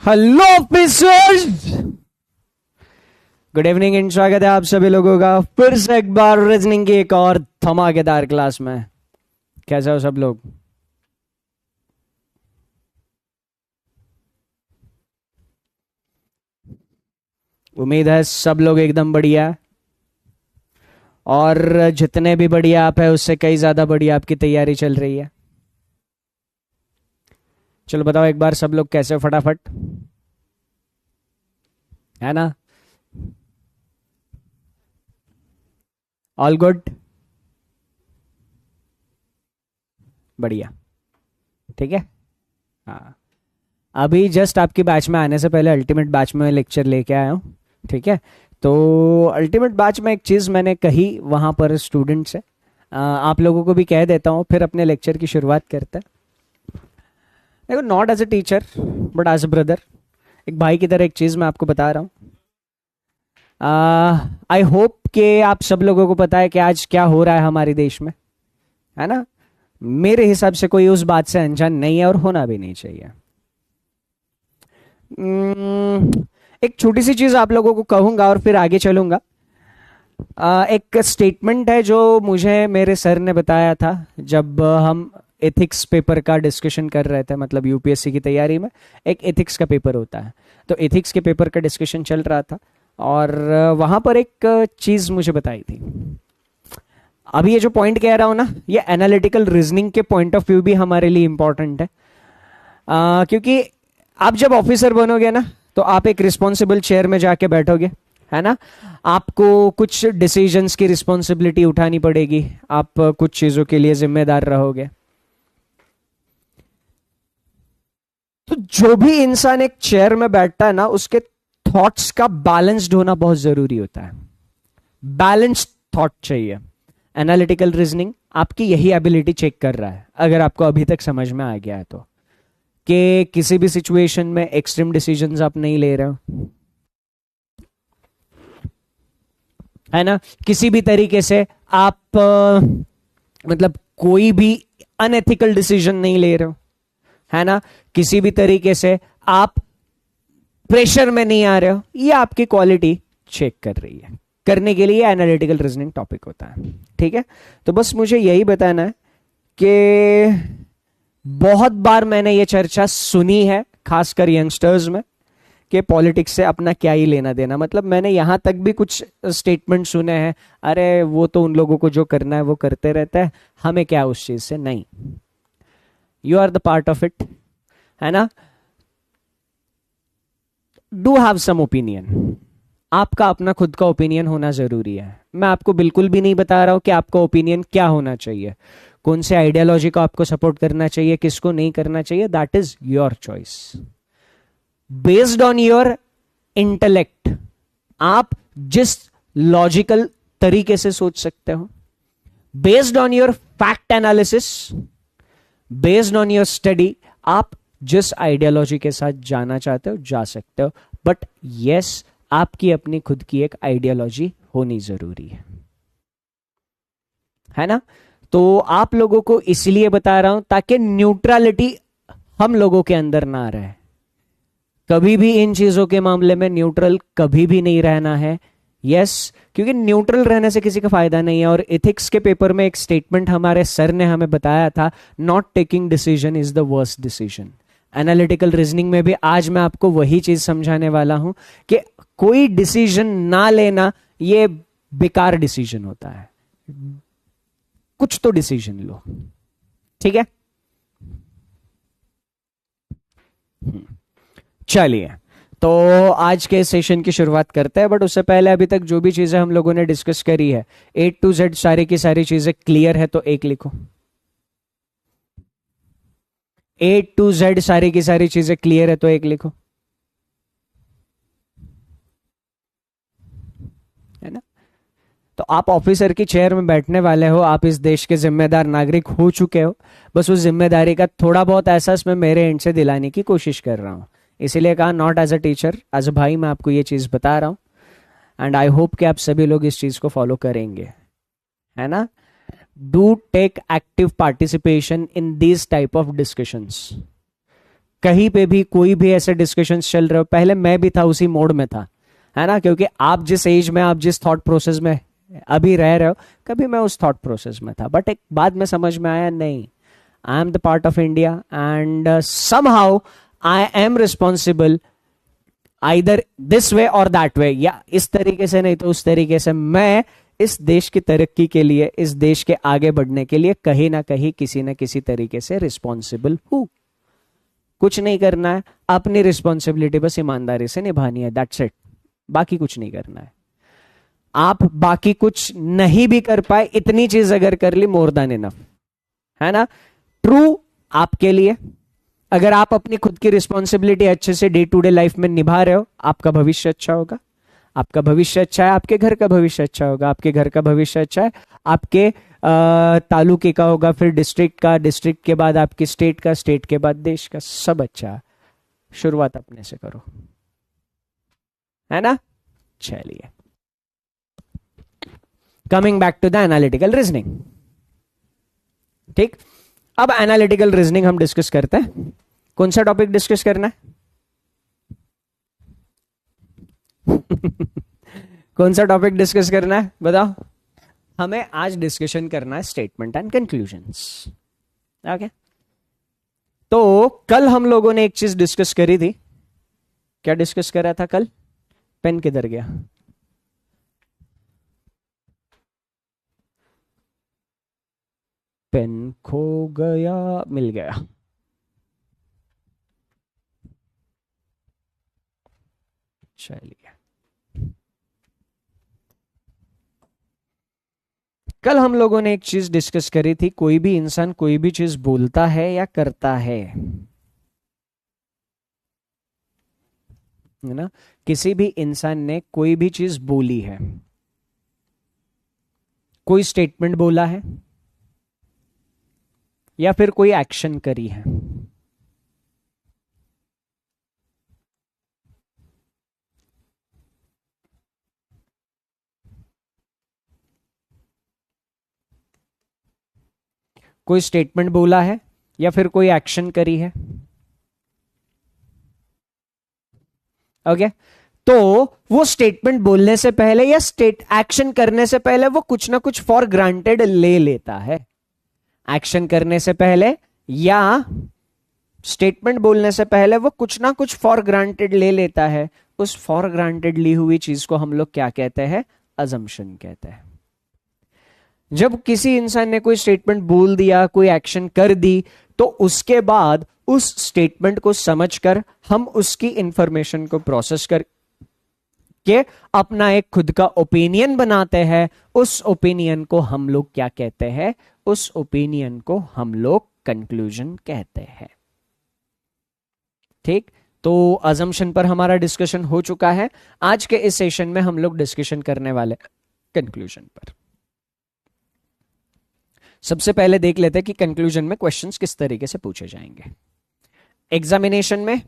Hello officers, good evening and स्वागत है आप सभी लोगों का फिर से एक बार रीजनिंग की एक और धमाकेदार क्लास में। कैसे हो सब लोग? उम्मीद है सब लोग एकदम बढ़िया है। और जितने भी बढ़िया आप है उससे कई ज्यादा बढ़िया आपकी तैयारी चल रही है। चलो बताओ एक बार सब लोग कैसे हो फटाफट, है ना? ऑल गुड, बढ़िया, ठीक है। हाँ, अभी जस्ट आपकी बैच में आने से पहले अल्टीमेट बैच में लेक्चर लेके आया हूँ, ठीक है। तो अल्टीमेट बैच में एक चीज़ मैंने कही वहाँ पर स्टूडेंट से, आप लोगों को भी कह देता हूँ, फिर अपने लेक्चर की शुरुआत करते हैं। देखो, not as a teacher but as a brother, एक भाई की तरह एक चीज़ मैं आपको बता रहा हूँ। आई होप कि आप सब लोगों को पता है कि आज क्या हो रहा है हमारे देश में, है ना? मेरे हिसाब से कोई उस बात से अनजान नहीं है और होना भी नहीं चाहिए। एक छोटी सी चीज आप लोगों को कहूंगा और फिर आगे चलूंगा। एक स्टेटमेंट है जो मुझे मेरे सर ने बताया था जब हम एथिक्स पेपर का डिस्कशन कर रहे थे, मतलब यूपीएससी की तैयारी में एक एथिक्स का पेपर होता है। तो एथिक्स के पेपर का डिस्कशन चल रहा था और वहां पर एक चीज मुझे बताई थी। अभी ये जो पॉइंट कह रहा हूं ना, ये एनालिटिकल रीजनिंग के पॉइंट ऑफ व्यू भी हमारे लिए इंपॉर्टेंट है। क्योंकि आप जब ऑफिसर बनोगे ना, तो आप एक रिस्पॉन्सिबल चेयर में जाके बैठोगे, है ना? आपको कुछ डिसीजंस की रिस्पॉन्सिबिलिटी उठानी पड़ेगी, आप कुछ चीजों के लिए जिम्मेदार रहोगे। तो जो भी इंसान एक चेयर में बैठता है ना, उसके थॉट्स का बैलेंस्ड होना बहुत जरूरी होता है। बैलेंस्ड थॉट चाहिए। एनालिटिकल रीजनिंग आपकी यही एबिलिटी चेक कर रहा है, अगर आपको अभी तक समझ में आ गया है तो, कि किसी भी सिचुएशन में एक्सट्रीम डिसीजंस आप नहीं ले रहे हो, है ना? किसी भी तरीके से आप मतलब कोई भी अनएथिकल डिसीजन नहीं ले रहे हो, है ना? किसी भी तरीके से आप प्रेशर में नहीं आ रहे हो। ये आपकी क्वालिटी चेक कर रही है। करने के लिए एनालिटिकल रीजनिंग टॉपिक होता है, ठीक है। तो बस मुझे यही बताना है कि बहुत बार मैंने ये चर्चा सुनी है, खासकर यंगस्टर्स में, कि पॉलिटिक्स से अपना क्या ही लेना देना। मतलब मैंने यहां तक भी कुछ स्टेटमेंट सुने हैं, अरे वो तो उन लोगों को जो करना है वो करते रहता है, हमें क्या उस चीज से। नहीं, you are the part of it, है ना? Do have some opinion. आपका अपना खुद का ओपिनियन होना जरूरी है। मैं आपको बिल्कुल भी नहीं बता रहा हूं कि आपका ओपिनियन क्या होना चाहिए, कौन से आइडियोलॉजी को आपको सपोर्ट करना चाहिए, किसको नहीं करना चाहिए। That is your choice based on your intellect. आप जिस लॉजिकल तरीके से सोच सकते हो, based on your fact analysis, based on your study, आप जिस आइडियोलॉजी के साथ जाना चाहते हो जा सकते हो। बट यस, आपकी अपनी खुद की एक आइडियोलॉजी होनी जरूरी है ना? तो आप लोगों को इसलिए बता रहा हूं ताकि न्यूट्रलिटी हम लोगों के अंदर ना रहे। कभी भी इन चीजों के मामले में न्यूट्रल कभी भी नहीं रहना है। यस, क्योंकि न्यूट्रल रहने से किसी का फायदा नहीं है। और एथिक्स के पेपर में एक स्टेटमेंट हमारे सर ने हमें बताया था, not taking decision is the worst decision. Analytical reasoning में भी आज मैं आपको वही चीज समझाने वाला हूं कि कोई डिसीजन ना लेना ये बेकार डिसीजन होता है। कुछ तो डिसीजन लो, ठीक है? चलिए, तो आज के सेशन की शुरुआत करते हैं। बट उससे पहले अभी तक जो भी चीजें हम लोगों ने डिस्कस करी है, A to Z सारी की सारी चीजें क्लियर है तो एक लिखो। A to Z सारी की सारी चीजें क्लियर है तो एक लिखो, है ना? तो आप ऑफिसर की चेयर में बैठने वाले हो, आप इस देश के जिम्मेदार नागरिक हो चुके हो। बस उस जिम्मेदारी का थोड़ा बहुत एहसास मैं मेरे एंड से दिलाने की कोशिश कर रहा हूँ। इसीलिए कहा not as a teacher, as a भाई मैं आपको ये चीज़ बता रहा हूँ। एंड आई होप कि आप सभी लोग इस चीज़ को फॉलो करेंगे, है ना? Do take active participation in this type of discussions. कहीं पे भी कोई भी ऐसे डिस्कशन चल रहे हो, पहले मैं भी था उसी मोड में था, है ना, क्योंकि आप जिस एज में, आप जिस थॉट प्रोसेस में अभी रह रहे हो, कभी मैं उस थॉट प्रोसेस में था, बट एक बाद में समझ में आया, नहीं, I am the part of India and somehow I am responsible either this way और दैट वे, या इस तरीके से नहीं तो उस तरीके से मैं इस देश की तरक्की के लिए, इस देश के आगे बढ़ने के लिए कहीं ना कहीं किसी ना किसी तरीके से रिस्पॉन्सिबल हूं। कुछ नहीं करना है, अपनी रिस्पॉन्सिबिलिटी बस ईमानदारी से निभानी है, दैट्स इट, बाकी कुछ नहीं करना है। आप बाकी कुछ नहीं भी कर पाए, इतनी चीज अगर कर ली, मोर देन इनफ, है ना। ट्रू आपके लिए, अगर आप अपनी खुद की रिस्पॉन्सिबिलिटी अच्छे से डे टू डे लाइफ में निभा रहे हो, आपका भविष्य अच्छा होगा, आपका भविष्य अच्छा है, आपके घर का भविष्य अच्छा होगा, आपके घर का भविष्य अच्छा है, आपके तालुके का होगा, फिर डिस्ट्रिक्ट का, डिस्ट्रिक्ट के बाद आपकी स्टेट का, स्टेट के बाद देश का, सब अच्छा है। शुरुआत अपने से करो, है ना। चलिए, coming back to the analytical reasoning. ठीक, अब एनालिटिकल रीजनिंग हम डिस्कस करते हैं। कौन सा टॉपिक डिस्कस करना है? कौन सा टॉपिक डिस्कस करना है बताओ? हमें आज डिस्कशन करना है स्टेटमेंट एंड कंक्लूजन्स। ओके, तो कल हम लोगों ने एक चीज डिस्कस करी थी। क्या डिस्कस करा था कल? पेन किधर गया? पेन खो गया, मिल गया। चलिए, कल हम लोगों ने एक चीज डिस्कस करी थी, कोई भी इंसान कोई भी चीज बोलता है या करता है ना, किसी भी इंसान ने कोई भी चीज बोली है, कोई स्टेटमेंट बोला है या फिर कोई एक्शन करी है, कोई स्टेटमेंट बोला है या फिर कोई एक्शन करी है। ओके, तो वो स्टेटमेंट बोलने से पहले या स्टेट एक्शन करने से पहले वो कुछ ना कुछ फॉर ग्रांटेड ले लेता है। एक्शन करने से पहले या स्टेटमेंट बोलने से पहले वो कुछ ना कुछ फॉर ग्रांटेड ले लेता है। उस फॉर ग्रांटेड ली हुई चीज को हम लोग क्या कहते हैं? अजम्पशन कहते हैं। जब किसी इंसान ने कोई स्टेटमेंट बोल दिया, कोई एक्शन कर दी, तो उसके बाद उस स्टेटमेंट को समझकर हम उसकी इंफॉर्मेशन को प्रोसेस कर के अपना एक खुद का ओपिनियन बनाते हैं। उस ओपिनियन को हम लोग क्या कहते हैं? उस ओपिनियन को हम लोग कंक्लूजन कहते हैं। ठीक, तो अजम्पशन पर हमारा डिस्कशन हो चुका है। आज के इस सेशन में हम लोग डिस्कशन करने वाले कंक्लूजन पर। सबसे पहले देख लेते हैं कि कंक्लूजन में क्वेश्चंस किस तरीके से पूछे जाएंगे। एग्जामिनेशन में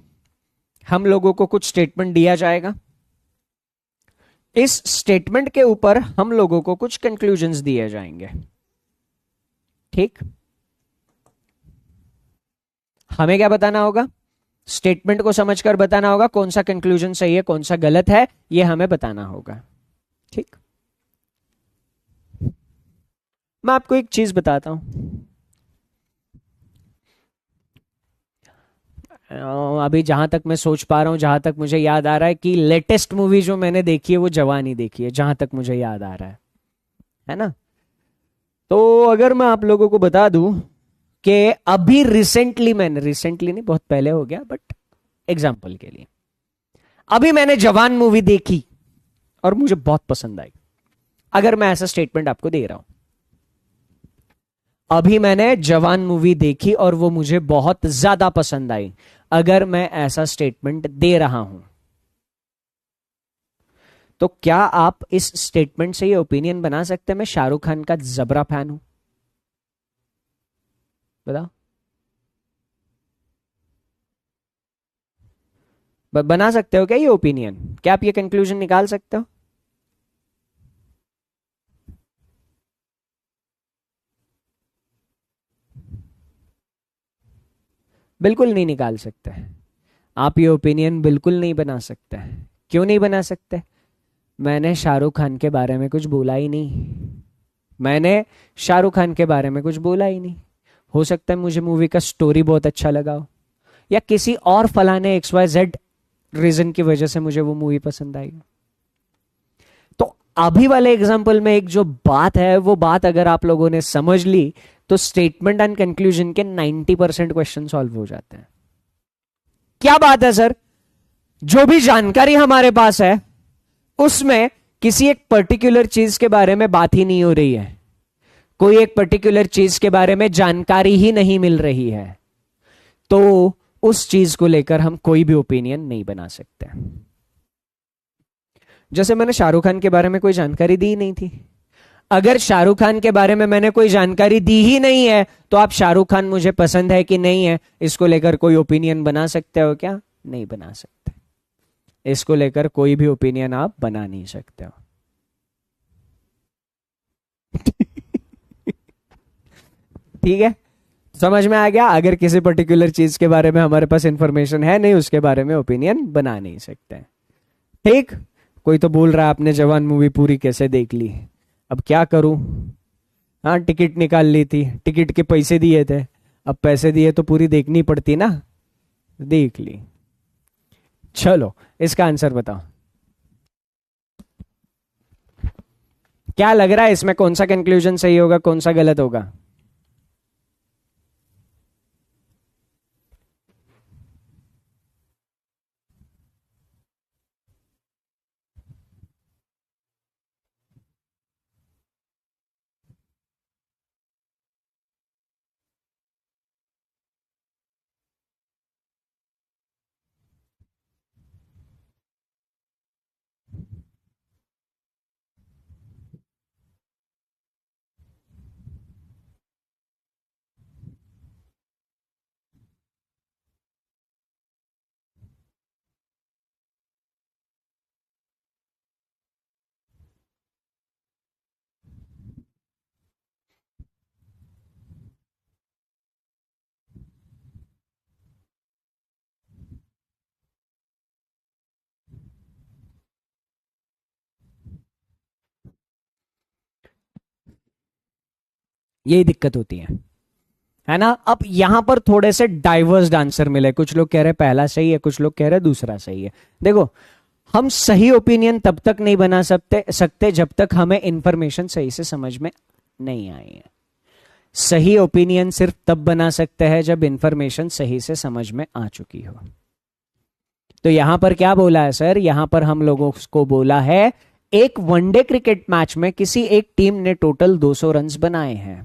हम लोगों को कुछ स्टेटमेंट दिया जाएगा, इस स्टेटमेंट के ऊपर हम लोगों को कुछ कंक्लूजन्स दिए जाएंगे। ठीक, हमें क्या बताना होगा? स्टेटमेंट को समझकर बताना होगा कौन सा कंक्लूजन सही है, कौन सा गलत है, यह हमें बताना होगा। ठीक, मैं आपको एक चीज बताता हूं। अभी जहां तक मैं सोच पा रहा हूं, जहां तक मुझे याद आ रहा है कि लेटेस्ट मूवी जो मैंने देखी है वो जवानी देखी है, जहां तक मुझे याद आ रहा है ना। तो अगर मैं आप लोगों को बता दूं कि अभी रिसेंटली, मैंने रिसेंटली नहीं, बहुत पहले हो गया, बट एग्जाम्पल के लिए अभी मैंने जवान मूवी देखी और मुझे बहुत पसंद आई। अगर मैं ऐसा स्टेटमेंट आपको दे रहा हूं, अभी मैंने जवान मूवी देखी और वो मुझे बहुत ज्यादा पसंद आई, अगर मैं ऐसा स्टेटमेंट दे रहा हूं, तो क्या आप इस स्टेटमेंट से ये ओपिनियन बना सकते हैं मैं शाहरुख खान का जबरा फैन हूं? बताओ, बना सकते हो क्या ये ओपिनियन? क्या आप ये कंक्लूजन निकाल सकते हो? बिल्कुल नहीं निकाल सकते। आप ये ओपिनियन बिल्कुल नहीं बना सकते। क्यों नहीं बना सकते? मैंने शाहरुख खान के बारे में कुछ बोला ही नहीं। मैंने शाहरुख खान के बारे में कुछ बोला ही नहीं। हो सकता है मुझे मूवी का स्टोरी बहुत अच्छा लगा हो, या किसी और फलाने XYZ रीजन की वजह से मुझे वो मूवी पसंद आई। तो अभी वाले एग्जांपल में एक जो बात है, वो बात अगर आप लोगों ने समझ ली तो स्टेटमेंट एंड कंक्लूजन के 90% क्वेश्चन सॉल्व हो जाते हैं। क्या बात है सर? जो भी जानकारी हमारे पास है उसमें किसी एक पर्टिकुलर चीज के बारे में बात ही नहीं हो रही है, कोई एक पर्टिकुलर चीज के बारे में जानकारी ही नहीं मिल रही है, तो उस चीज को लेकर हम कोई भी ओपिनियन नहीं बना सकते। जैसे मैंने शाहरुख खान के बारे में कोई जानकारी दी ही नहीं थी। अगर शाहरुख खान के बारे में मैंने कोई जानकारी दी ही नहीं है तो आप शाहरुख खान मुझे पसंद है कि नहीं है इसको लेकर कोई ओपिनियन बना सकते हो क्या? नहीं बना सकते। इसको लेकर कोई भी ओपिनियन आप बना नहीं सकते हो। ठीक है, समझ में आ गया? अगर किसी पर्टिकुलर चीज के बारे में हमारे पास इंफॉर्मेशन है नहीं, उसके बारे में ओपिनियन बना नहीं सकते। ठीक। कोई तो बोल रहा है आपने जवान मूवी पूरी कैसे देख ली? अब क्या करूं? हाँ, टिकट निकाल ली थी, टिकट के पैसे दिए थे, अब पैसे दिए तो पूरी देखनी पड़ती ना, देख ली। चलो इसका आंसर बताओ। क्या लग रहा है इसमें कौन सा कंक्लूजन सही होगा, कौन सा गलत होगा? यही दिक्कत होती है ना? अब यहां पर थोड़े से डाइवर्स्ड आंसर मिले। कुछ लोग कह रहे पहला सही है, कुछ लोग कह रहे दूसरा सही है। देखो, हम सही ओपिनियन तब तक नहीं बना सकते जब तक हमें इंफॉर्मेशन सही से समझ में नहीं आई है। सही ओपिनियन सिर्फ तब बना सकते हैं जब इंफॉर्मेशन सही से समझ में आ चुकी हो। तो यहां पर क्या बोला है सर? यहां पर हम लोगों को बोला है एक वनडे क्रिकेट मैच में किसी एक टीम ने टोटल 200 रन बनाए हैं।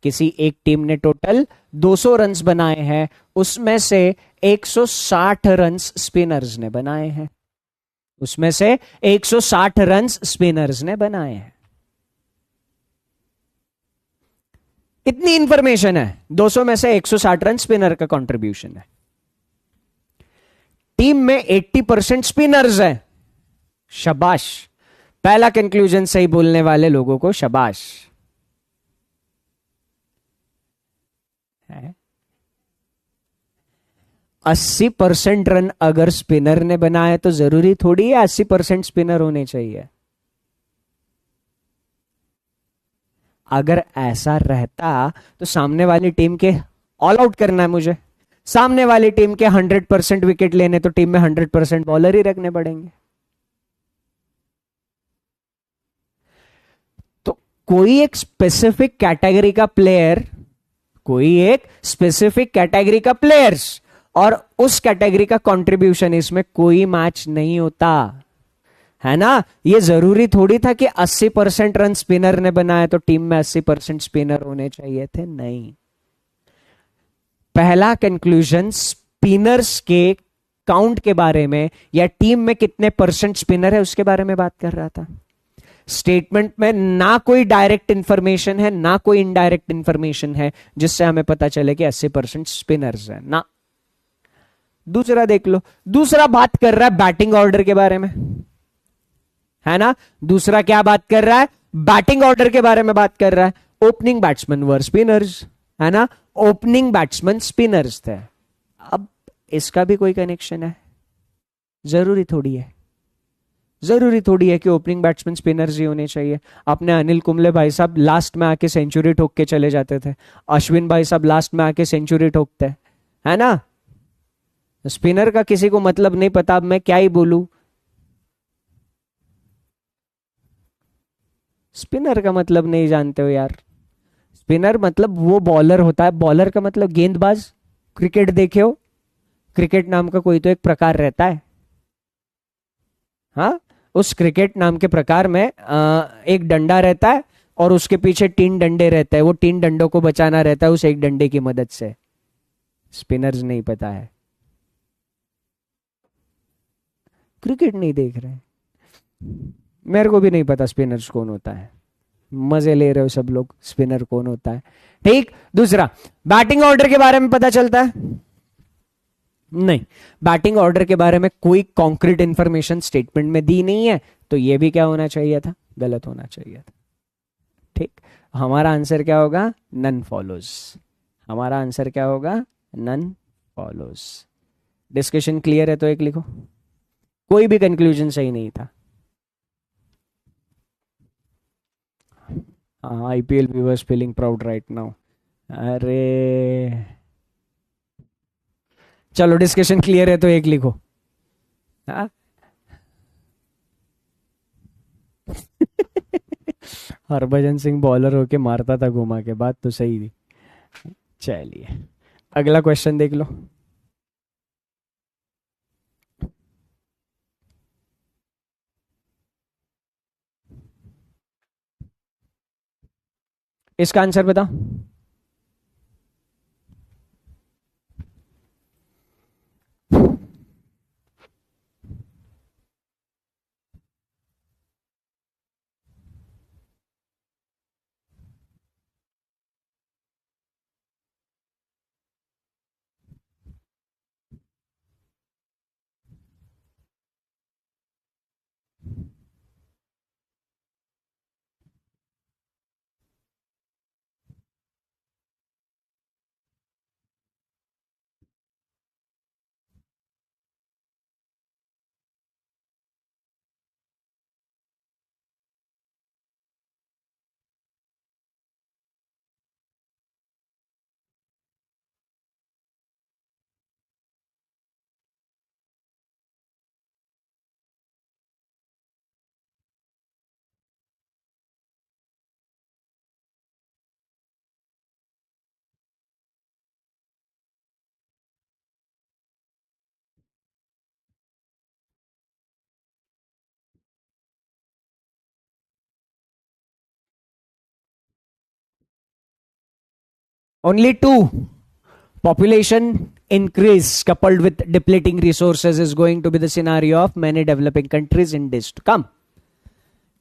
किसी एक टीम ने टोटल 200 रन बनाए हैं, उसमें से 160 रन स्पिनर्स ने बनाए हैं। उसमें से 160 रन स्पिनर्स ने बनाए हैं। इतनी इंफॉर्मेशन है। 200 में से 160 रन स्पिनर का कंट्रीब्यूशन है। टीम में 80% स्पिनर्स है। शाबाश, पहला कंक्लूजन सही बोलने वाले लोगों को शाबाश। 80% रन अगर स्पिनर ने बनाए तो जरूरी थोड़ी है 80% स्पिनर होने चाहिए। अगर ऐसा रहता तो सामने वाली टीम के ऑल आउट करना है मुझे। सामने वाली टीम के 100% विकेट लेने तो टीम में 100% बॉलर ही रखने पड़ेंगे। तो कोई एक स्पेसिफिक कैटेगरी का प्लेयर, कोई एक स्पेसिफिक कैटेगरी का प्लेयर्स और उस कैटेगरी का कंट्रीब्यूशन, इसमें कोई मैच नहीं होता है ना? ये जरूरी थोड़ी था कि 80% रन स्पिनर ने बनाए तो टीम में 80% स्पिनर होने चाहिए थे। नहीं, पहला कंक्लूजन स्पिनर्स के काउंट के बारे में या टीम में कितने परसेंट स्पिनर है उसके बारे में बात कर रहा था। स्टेटमेंट में ना कोई डायरेक्ट इंफॉर्मेशन है ना कोई इनडायरेक्ट इंफॉर्मेशन है जिससे हमें पता चले कि 80% स्पिनर्स है ना। दूसरा देख लो, दूसरा बात कर रहा है बैटिंग ऑर्डर के बारे में, है ना? दूसरा क्या बात कर रहा है? बैटिंग ऑर्डर के बारे में बात कर रहा है। ओपनिंग बैट्समैन वर स्पिनर्स, है ना? ओपनिंग बैट्समैन स्पिनर्स थे। इसका भी कोई कनेक्शन है? जरूरी थोड़ी है, जरूरी थोड़ी है कि ओपनिंग बैट्समैन स्पिनर्स ही होने चाहिए। आपने अनिल कुंबले भाई साहब लास्ट में आके सेंचुरी ठोक के चले जाते थे, अश्विन भाई साहब लास्ट में आके सेंचुरी ठोकते हैं, है ना। स्पिनर का किसी को मतलब नहीं पता, अब मैं क्या ही बोलूं। स्पिनर का मतलब नहीं जानते हो यार। स्पिनर मतलब वो बॉलर होता है, बॉलर का मतलब गेंदबाज। क्रिकेट देखे हो? क्रिकेट नाम का कोई तो एक प्रकार रहता है, हाँ। उस क्रिकेट नाम के प्रकार में एक डंडा रहता है और उसके पीछे 3 डंडे रहते हैं, वो 3 डंडों को बचाना रहता है उस एक डंडे की मदद से। स्पिनर्स नहीं पता है, क्रिकेट नहीं देख रहे। मेरे को भी नहीं पता स्पिनर्स कौन होता है, मजे ले रहे हो सब लोग, स्पिनर कौन होता है। ठीक, दूसरा, बैटिंग ऑर्डर के बारे में पता चलता है? नहीं, बैटिंग ऑर्डर के बारे में कोई कॉन्क्रीट इंफॉर्मेशन स्टेटमेंट में दी नहीं है, तो ये भी क्या होना चाहिए था? गलत होना चाहिए था। ठीक, हमारा आंसर क्या होगा? None follows. हमारा आंसर क्या होगा? None follows. डिस्कशन क्लियर है तो एक लिखो। कोई भी कंक्लूजन सही नहीं था। IPL viewers feeling proud right now. अरे चलो, डिस्कशन क्लियर है तो एक लिखो। हाँ? हरभजन सिंह बॉलर होके मारता था घुमा के, बात तो सही थी। चलिए अगला क्वेश्चन देख लो। इसका आंसर बता। Only two. Population increase coupled with depleting resources is going to be the scenario of many developing countries in days to come.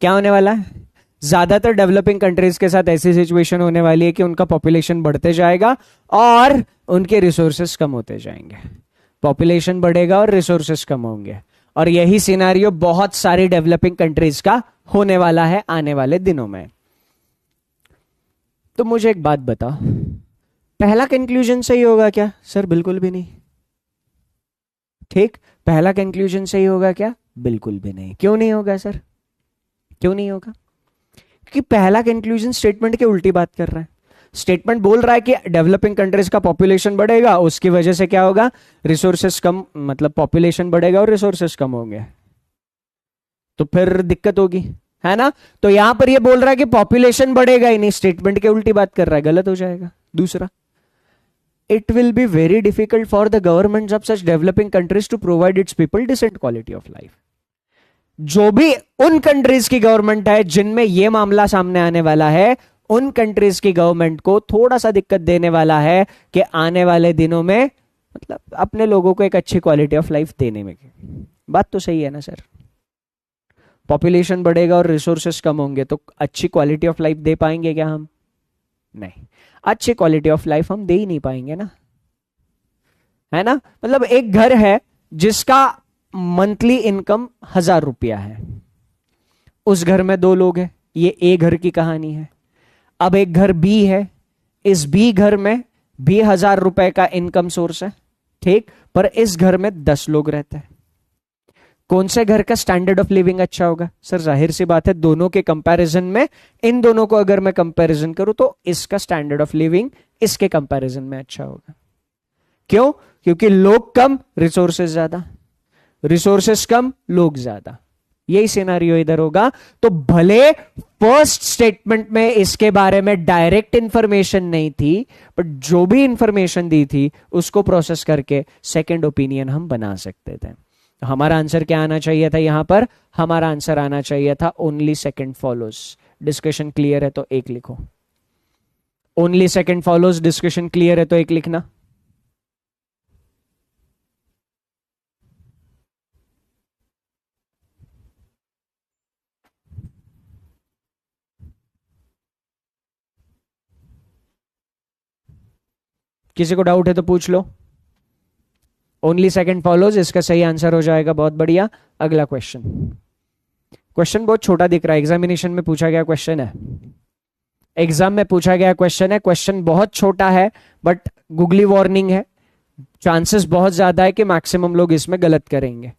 क्या होने वाला है? ज्यादातर डेवलपिंग कंट्रीज के साथ ऐसी सिचुएशन होने वाली है कि उनका पॉपुलेशन बढ़ते जाएगा और उनके रिसोर्सेस कम होते जाएंगे। पॉपुलेशन बढ़ेगा और रिसोर्सेस कम होंगे, और यही सिनेरियो बहुत सारी डेवलपिंग कंट्रीज का होने वाला है आने वाले दिनों में। तो मुझे एक बात बता, पहला कंक्लूजन सही होगा क्या? सर बिल्कुल भी नहीं। ठीक, पहला कंक्लूजन सही होगा क्या? बिल्कुल भी नहीं। क्यों नहीं होगा सर? क्यों नहीं होगा? क्योंकि पहला कंक्लूजन स्टेटमेंट के उल्टी बात कर रहा है। स्टेटमेंट बोल रहा है कि डेवलपिंग कंट्रीज का पॉपुलेशन बढ़ेगा, उसकी वजह से क्या होगा? रिसोर्सेस कम, मतलब पॉपुलेशन बढ़ेगा और रिसोर्सेस कम होंगे, तो फिर दिक्कत होगी, है ना। तो यहां पर ये बोल रहा है कि पॉपुलेशन बढ़ेगा ही नहीं, स्टेटमेंट के उल्टी बात कर रहा है, गलत हो जाएगा। दूसरा, it will be very difficult for the governments of such developing countries to provide its people decent quality of life. जो भी उन कंट्रीज की गवर्नमेंट है जिनमें यह मामला सामने आने वाला है, उन कंट्रीज की गवर्नमेंट को थोड़ा सा दिक्कत देने वाला है कि आने वाले दिनों में मतलब अपने लोगों को एक अच्छी क्वालिटी ऑफ लाइफ देने में। बात तो सही है ना सर? पॉपुलेशन बढ़ेगा और रिसोर्सेस कम होंगे तो अच्छी क्वालिटी ऑफ लाइफ दे पाएंगे क्या हम? नहीं, अच्छी क्वालिटी ऑफ लाइफ हम दे ही नहीं पाएंगे ना, है ना। मतलब एक घर है जिसका मंथली इनकम 1000 रुपया है, उस घर में 2 लोग हैं, ये ए घर की कहानी है। अब एक घर बी है, इस बी घर में भी 1000 रुपए का इनकम सोर्स है, ठीक, पर इस घर में 10 लोग रहते हैं, कौन से घर का स्टैंडर्ड ऑफ लिविंग अच्छा होगा? सर जाहिर सी बात है दोनों के कंपैरिजन में, इन दोनों को अगर मैं कंपैरिजन करूं तो इसका स्टैंडर्ड ऑफ लिविंग इसके कंपैरिजन में अच्छा होगा। क्यों? क्योंकि लोग कम, रिसोर्सेज ज्यादा, रिसोर्सेज कम, लोग ज्यादा। यही सिनेरियो इधर होगा। तो भले फर्स्ट स्टेटमेंट में इसके बारे में डायरेक्ट इंफॉर्मेशन नहीं थी, बट जो भी इंफॉर्मेशन दी थी उसको प्रोसेस करके सेकंड ओपिनियन हम बना सकते थे। तो हमारा आंसर क्या आना चाहिए था यहां पर? हमारा आंसर आना चाहिए था only second follows. Discussion clear है तो एक लिखो। Only second follows, discussion clear है तो एक लिखना। किसी को डाउट है तो पूछ लो। ओनली सेकंड फॉलोज इसका सही आंसर हो जाएगा। बहुत बढ़िया। अगला क्वेश्चन। क्वेश्चन बहुत छोटा दिख रहा है, एग्जामिनेशन में पूछा गया क्वेश्चन है, एग्जाम में पूछा गया क्वेश्चन है। क्वेश्चन बहुत छोटा है बट गूगली वार्निंग है, चांसेस बहुत ज्यादा है कि मैक्सिमम लोग इसमें गलत करेंगे।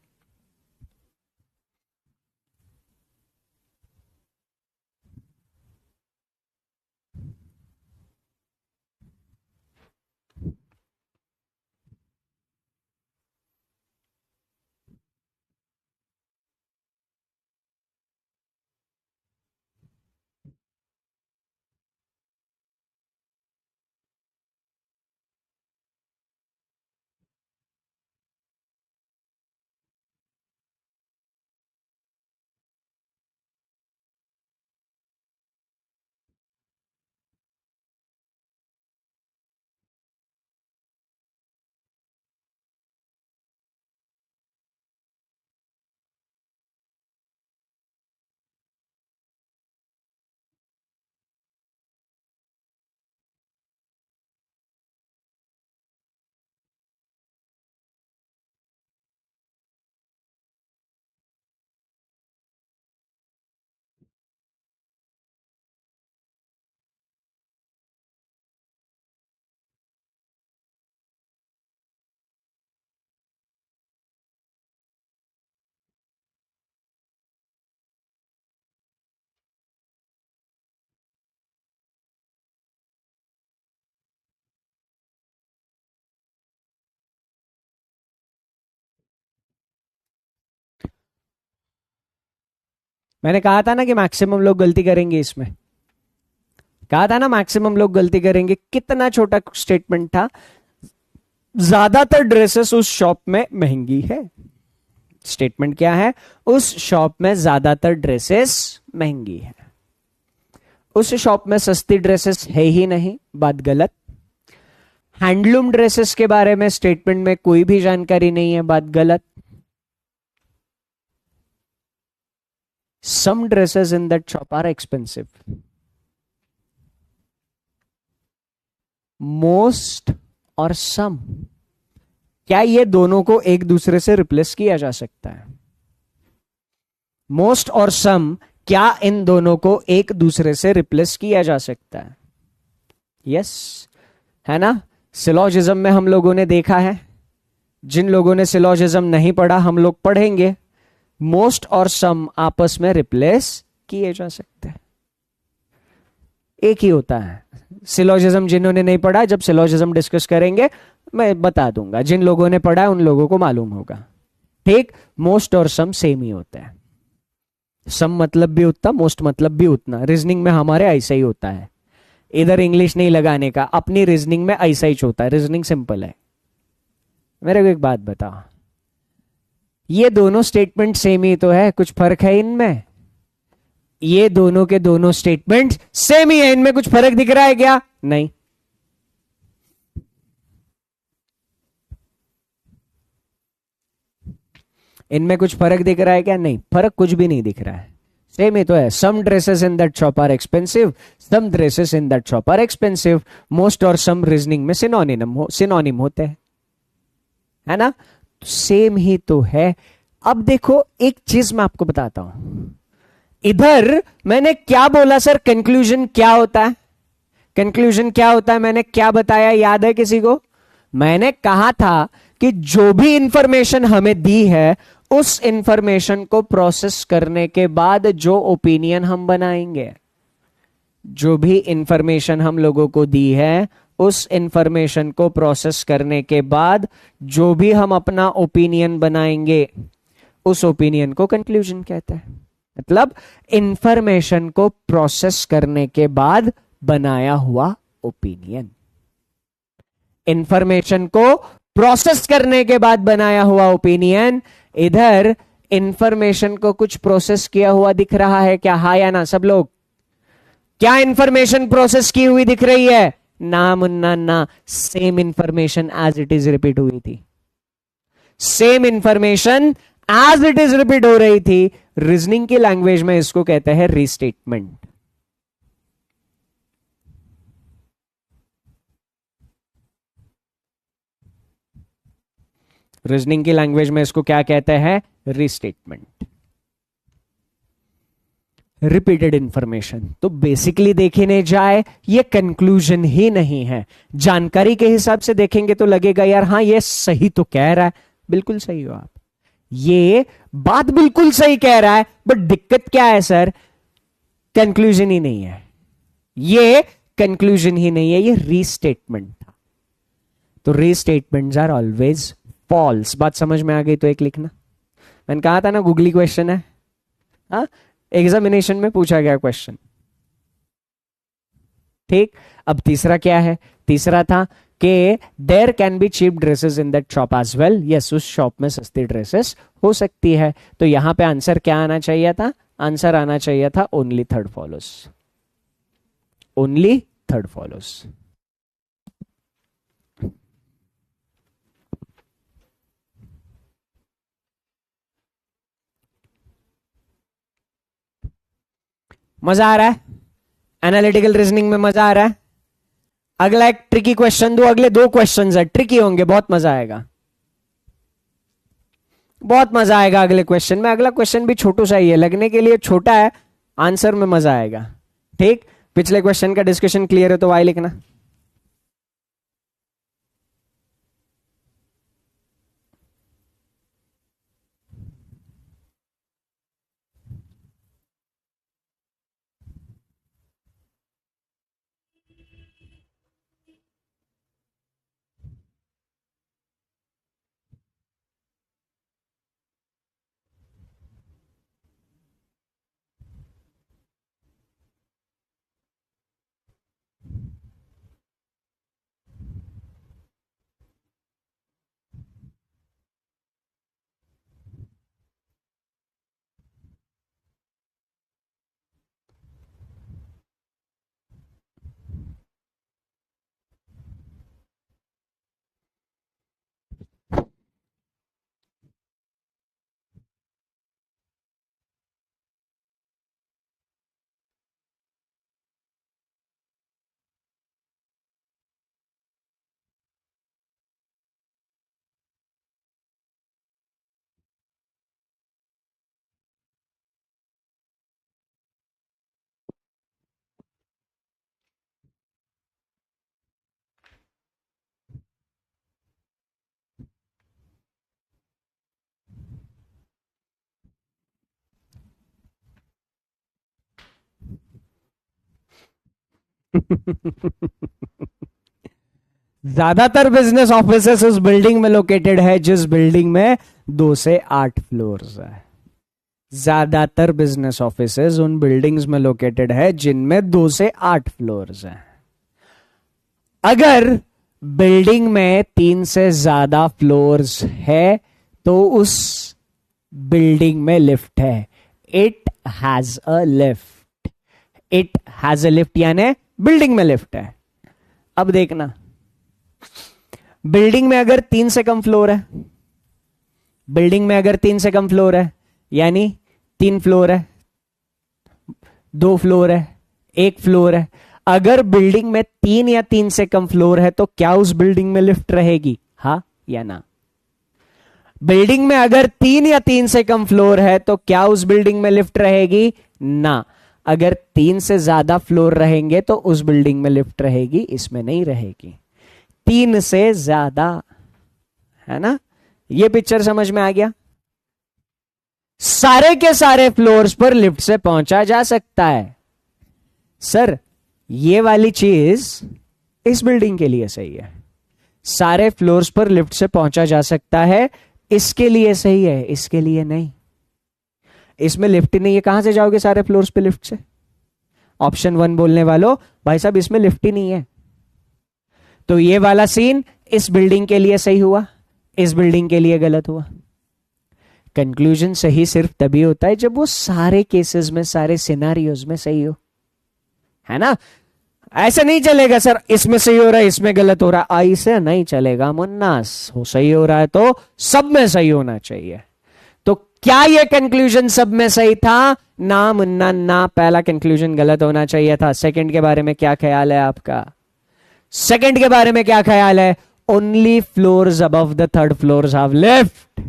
मैंने कहा था ना कि मैक्सिमम लोग गलती करेंगे इसमें, कहा था ना मैक्सिमम लोग गलती करेंगे। कितना छोटा स्टेटमेंट था, ज्यादातर ड्रेसेस उस शॉप में महंगी है। स्टेटमेंट क्या है? उस शॉप में ज्यादातर ड्रेसेस महंगी है। उस शॉप में सस्ती ड्रेसेस है ही नहीं, बात गलत। हैंडलूम ड्रेसेस के बारे में स्टेटमेंट में कोई भी जानकारी नहीं है, बात गलत। Some dresses in that shop are expensive. Most और सम, क्या ये दोनों को एक दूसरे से रिप्लेस किया जा सकता है? मोस्ट और सम, क्या इन दोनों को एक दूसरे से रिप्लेस किया जा सकता है? यस, है ना। सिलॉजिज्म में हम लोगों ने देखा है, जिन लोगों ने सिलॉजिज्म नहीं पढ़ा हम लोग पढ़ेंगे, मोस्ट और सम आपस में रिप्लेस किए जा सकते हैं, एक ही होता है। सिलॉजिज्म जिन्होंने नहीं पढ़ा, जब सिलॉजिज्म डिस्कस करेंगे मैं बता दूंगा, जिन लोगों ने पढ़ा है उन लोगों को मालूम होगा। ठीक, मोस्ट और सम सेम ही होता है। सम मतलब भी उतना, मोस्ट मतलब भी उतना। रीजनिंग में हमारे ऐसा ही होता है, इधर इंग्लिश नहीं लगाने का, अपनी रीजनिंग में ऐसा ही होता है। रीजनिंग सिंपल है। मेरे को एक बात बताओ, ये दोनों स्टेटमेंट सेम ही तो है, कुछ फर्क है इनमें? ये दोनों के दोनों स्टेटमेंट सेम ही है, इनमें कुछ फर्क दिख रहा है क्या? नहीं। इनमें कुछ फर्क दिख रहा है क्या? नहीं, फर्क कुछ भी नहीं दिख रहा है, सेम ही तो है। Some dresses in that shop are expensive, some dresses in that shop are expensive. Most और सम रीजनिंग में सिनोनिम होते हैं, है ना। सेम ही तो है। अब देखो एक चीज मैं आपको बताता हूं, इधर मैंने क्या बोला सर? कंक्लूजन क्या होता है? कंक्लूजन क्या होता है मैंने क्या बताया, याद है किसी को? मैंने कहा था कि जो भी इंफॉर्मेशन हमें दी है उस इंफॉर्मेशन को प्रोसेस करने के बाद जो ओपिनियन हम बनाएंगे, जो भी इंफॉर्मेशन हम लोगों को दी है उस इंफॉर्मेशन को प्रोसेस करने के बाद जो भी हम अपना ओपिनियन बनाएंगे उस ओपिनियन को कंक्लूजन कहते हैं। मतलब इंफॉर्मेशन को प्रोसेस करने के बाद बनाया हुआ ओपिनियन, इंफॉर्मेशन को प्रोसेस करने के बाद बनाया हुआ ओपिनियन। इधर इंफॉर्मेशन को कुछ प्रोसेस किया हुआ दिख रहा है क्या? हाँ या ना सब लोग? क्या इंफॉर्मेशन प्रोसेस की हुई दिख रही है? ना मुन्ना ना, same information as it is repeat हुई थी, same information as it is repeat हो रही थी। रीजनिंग की लैंग्वेज में इसको कहते हैं रीस्टेटमेंट। रीजनिंग की लैंग्वेज में इसको क्या कहते हैं? रीस्टेटमेंट। Repeated information. तो बेसिकली देखने जाए ये कंक्लूजन ही नहीं है। जानकारी के हिसाब से देखेंगे तो लगेगा यार हाँ ये सही तो कह रहा है, बिल्कुल सही हो आप, ये बात बिल्कुल सही कह रहा है, बट दिक्कत क्या है सर? कंक्लूजन ही नहीं है, ये कंक्लूजन ही नहीं है, ये रीस्टेटमेंट था। तो रीस्टेटमेंट्स आर ऑलवेज फॉल्स। बात समझ में आ गई तो एक लिखना। मैंने कहा था ना गूगली क्वेश्चन है, हाँ एग्जामिनेशन में पूछा गया क्वेश्चन। ठीक, अब तीसरा क्या है? तीसरा था कि there can be cheap dresses in that shop as well. Yes, उस शॉप में सस्ती ड्रेसेस हो सकती है। तो यहां पे आंसर क्या आना चाहिए था? आंसर आना चाहिए था only third follows, only third follows. मजा आ रहा है? एनालिटिकल रीजनिंग में मजा आ रहा है? अगला एक ट्रिकी क्वेश्चन दो, अगले दो क्वेश्चंस है ट्रिकी होंगे, बहुत मजा आएगा, बहुत मजा आएगा अगले क्वेश्चन में। अगला क्वेश्चन भी छोटू सा ही है, लगने के लिए छोटा है, आंसर में मजा आएगा। ठीक, पिछले क्वेश्चन का डिस्कशन क्लियर है तो वाई लिखना। ज्यादातर बिजनेस ऑफिसेस उस बिल्डिंग में लोकेटेड है जिस बिल्डिंग में 2 से 8 फ्लोर्स है। ज्यादातर बिजनेस ऑफिसेस उन बिल्डिंग्स में लोकेटेड है जिनमें 2 से 8 फ्लोर्स हैं। अगर बिल्डिंग में 3 से ज्यादा फ्लोर्स है तो उस बिल्डिंग में लिफ्ट है। It has a lift, it has a lift यानी बिल्डिंग में लिफ्ट है। अब देखना, बिल्डिंग में अगर 3 से कम फ्लोर है, बिल्डिंग में अगर 3 से कम फ्लोर है यानी 3 फ्लोर है, 2 फ्लोर है, 1 फ्लोर है। अगर बिल्डिंग में 3 या 3 से कम फ्लोर है तो क्या उस बिल्डिंग में लिफ्ट रहेगी? हाँ या ना? बिल्डिंग में अगर 3 या 3 से कम फ्लोर है तो क्या उस बिल्डिंग में लिफ्ट रहेगी? ना। अगर 3 से ज्यादा फ्लोर रहेंगे तो उस बिल्डिंग में लिफ्ट रहेगी, इसमें नहीं रहेगी। 3 से ज्यादा है ना? ये पिक्चर समझ में आ गया? सारे के सारे फ्लोर्स पर लिफ्ट से पहुंचा जा सकता है। सर ये वाली चीज इस बिल्डिंग के लिए सही है, सारे फ्लोर्स पर लिफ्ट से पहुंचा जा सकता है, इसके लिए सही है, इसके लिए नहीं। इसमें लिफ्ट ही नहीं है, कहां से जाओगे सारे फ्लोर्स पे लिफ्ट से? ऑप्शन 1 बोलने वालों, भाई साहब इसमें लिफ्ट ही नहीं है। तो ये वाला सीन इस बिल्डिंग के लिए सही हुआ, इस बिल्डिंग के लिए गलत हुआ। कंक्लूजन सही सिर्फ तभी होता है जब वो सारे केसेस में, सारे सिनारियोज में सही हो, है ना? ऐसे नहीं चलेगा सर इसमें सही हो रहा है इसमें गलत हो रहा है, ऐसे नहीं चलेगा मुन्नास। हो सही हो रहा है तो सब में सही होना चाहिए। तो क्या ये कंक्लूजन सब में सही था? ना मुन्ना ना, पहला कंक्लूजन गलत होना चाहिए था। सेकंड के बारे में क्या ख्याल है आपका? सेकंड के बारे में क्या ख्याल है? Only floors above the third floors have lift,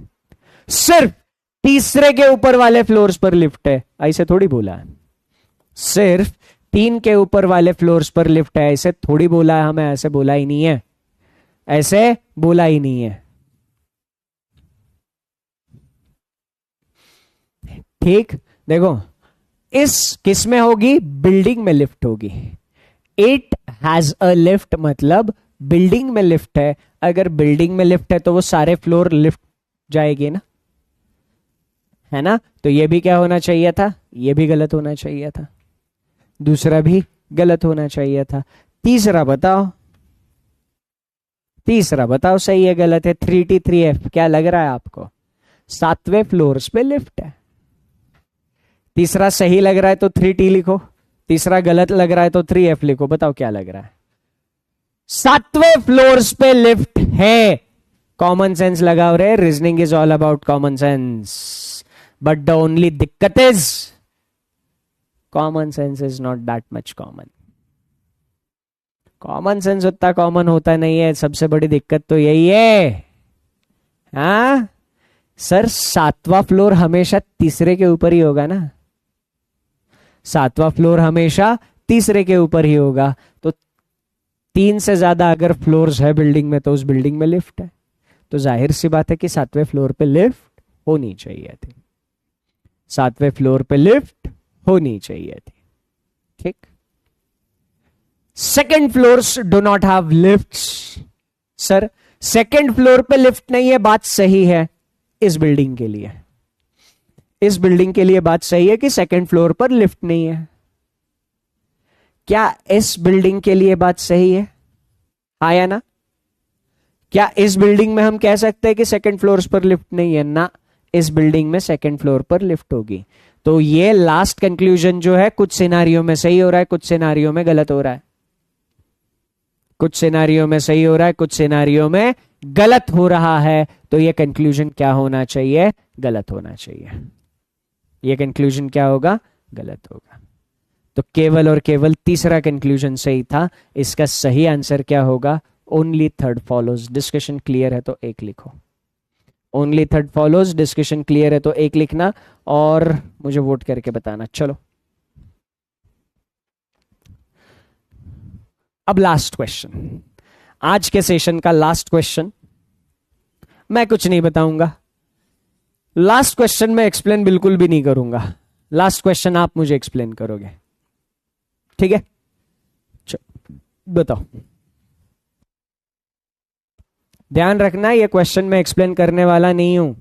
सिर्फ तीसरे के ऊपर वाले फ्लोर्स पर लिफ्ट है, ऐसे थोड़ी बोला है। सिर्फ 3 के ऊपर वाले फ्लोर्स पर लिफ्ट है, ऐसे थोड़ी बोला है हमें, ऐसे बोला ही नहीं है, ऐसे बोला ही नहीं है। ठीक, देखो इस किस में होगी? बिल्डिंग में लिफ्ट होगी। इट हैज अ लिफ्ट मतलब बिल्डिंग में लिफ्ट है। अगर बिल्डिंग में लिफ्ट है तो वो सारे फ्लोर लिफ्ट जाएगी ना, है ना? तो ये भी क्या होना चाहिए था? ये भी गलत होना चाहिए था, दूसरा भी गलत होना चाहिए था। तीसरा बताओ, तीसरा बताओ सही है गलत है? 3T3F क्या लग रहा है आपको? 7वें फ्लोर्स पे लिफ्ट है। तीसरा सही लग रहा है तो 3T लिखो, तीसरा गलत लग रहा है तो 3F लिखो। बताओ क्या लग रहा है? 7वें फ्लोर्स पे लिफ्ट है। कॉमन सेंस लगाओ रे, reasoning is all about common sense, but the only दिक्कत is common sense is not that much common. Common sense उतना कॉमन होता नहीं है, सबसे बड़ी दिक्कत तो यही है। हाँ सर, 7वां फ्लोर हमेशा तीसरे के ऊपर ही होगा ना, 7वां फ्लोर हमेशा तीसरे के ऊपर ही होगा। तो 3 से ज्यादा अगर फ्लोर्स है बिल्डिंग में तो उस बिल्डिंग में लिफ्ट है, तो जाहिर सी बात है कि 7वें फ्लोर पे लिफ्ट होनी चाहिए थी, 7वें फ्लोर पे लिफ्ट होनी चाहिए थी। ठीक, second floors do not have lifts. Sir second floor पे लिफ्ट नहीं है, बात सही है इस बिल्डिंग के लिए, इस बिल्डिंग के लिए बात सही है कि सेकेंड फ्लोर पर लिफ्ट नहीं है। क्या इस बिल्डिंग के लिए बात सही है? हाँ या ना? क्या इस बिल्डिंग में हम कह सकते हैं कि सेकेंड फ्लोर पर लिफ्ट नहीं है? ना, इस बिल्डिंग में सेकेंड फ्लोर पर लिफ्ट होगी। तो ये लास्ट कंक्लूजन जो है कुछ सिनारियों में सही हो रहा है, कुछ सिनारियों में गलत हो रहा है, कुछ सिनारियों में सही हो रहा है, कुछ सिनारियों में गलत हो रहा है। तो ये कंक्लूजन क्या होना चाहिए? गलत होना चाहिए। ये कंक्लूजन क्या होगा? गलत होगा। तो केवल और केवल तीसरा कंक्लूजन सही था। इसका सही आंसर क्या होगा? Only third follows. Discussion clear है तो 1 लिखो। Only third follows, discussion clear है तो 1 लिखना और मुझे वोट करके बताना। चलो अब लास्ट क्वेश्चन, आज के सेशन का लास्ट क्वेश्चन। मैं कुछ नहीं बताऊंगा, लास्ट क्वेश्चन में एक्सप्लेन बिल्कुल भी नहीं करूंगा, लास्ट क्वेश्चन आप मुझे एक्सप्लेन करोगे, ठीक है? बताओ। ध्यान रखना ये क्वेश्चन मैं एक्सप्लेन करने वाला नहीं हूं।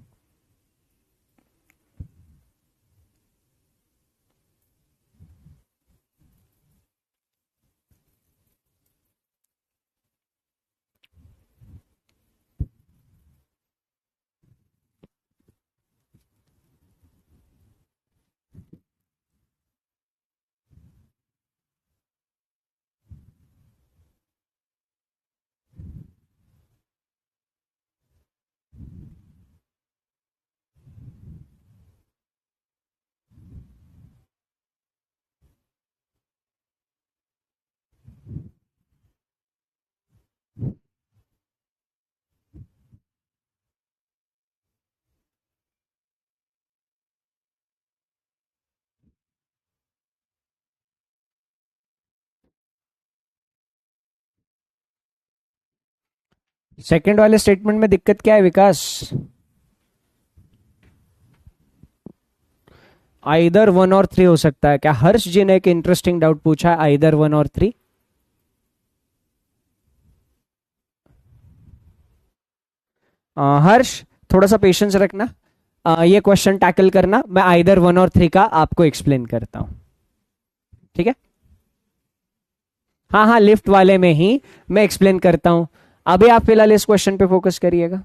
सेकंड वाले स्टेटमेंट में दिक्कत क्या है विकास? आइदर 1 और 3 हो सकता है क्या? हर्ष जी ने एक इंटरेस्टिंग डाउट पूछा है, आइदर 1 और 3। हर्ष थोड़ा सा पेशेंस रखना, ये क्वेश्चन टैकल करना, मैं आइदर 1 और 3 का आपको एक्सप्लेन करता हूं, ठीक है? हाँ हाँ, लिफ्ट वाले में ही मैं एक्सप्लेन करता हूं। अभी आप फिलहाल इस क्वेश्चन पे फोकस करिएगा।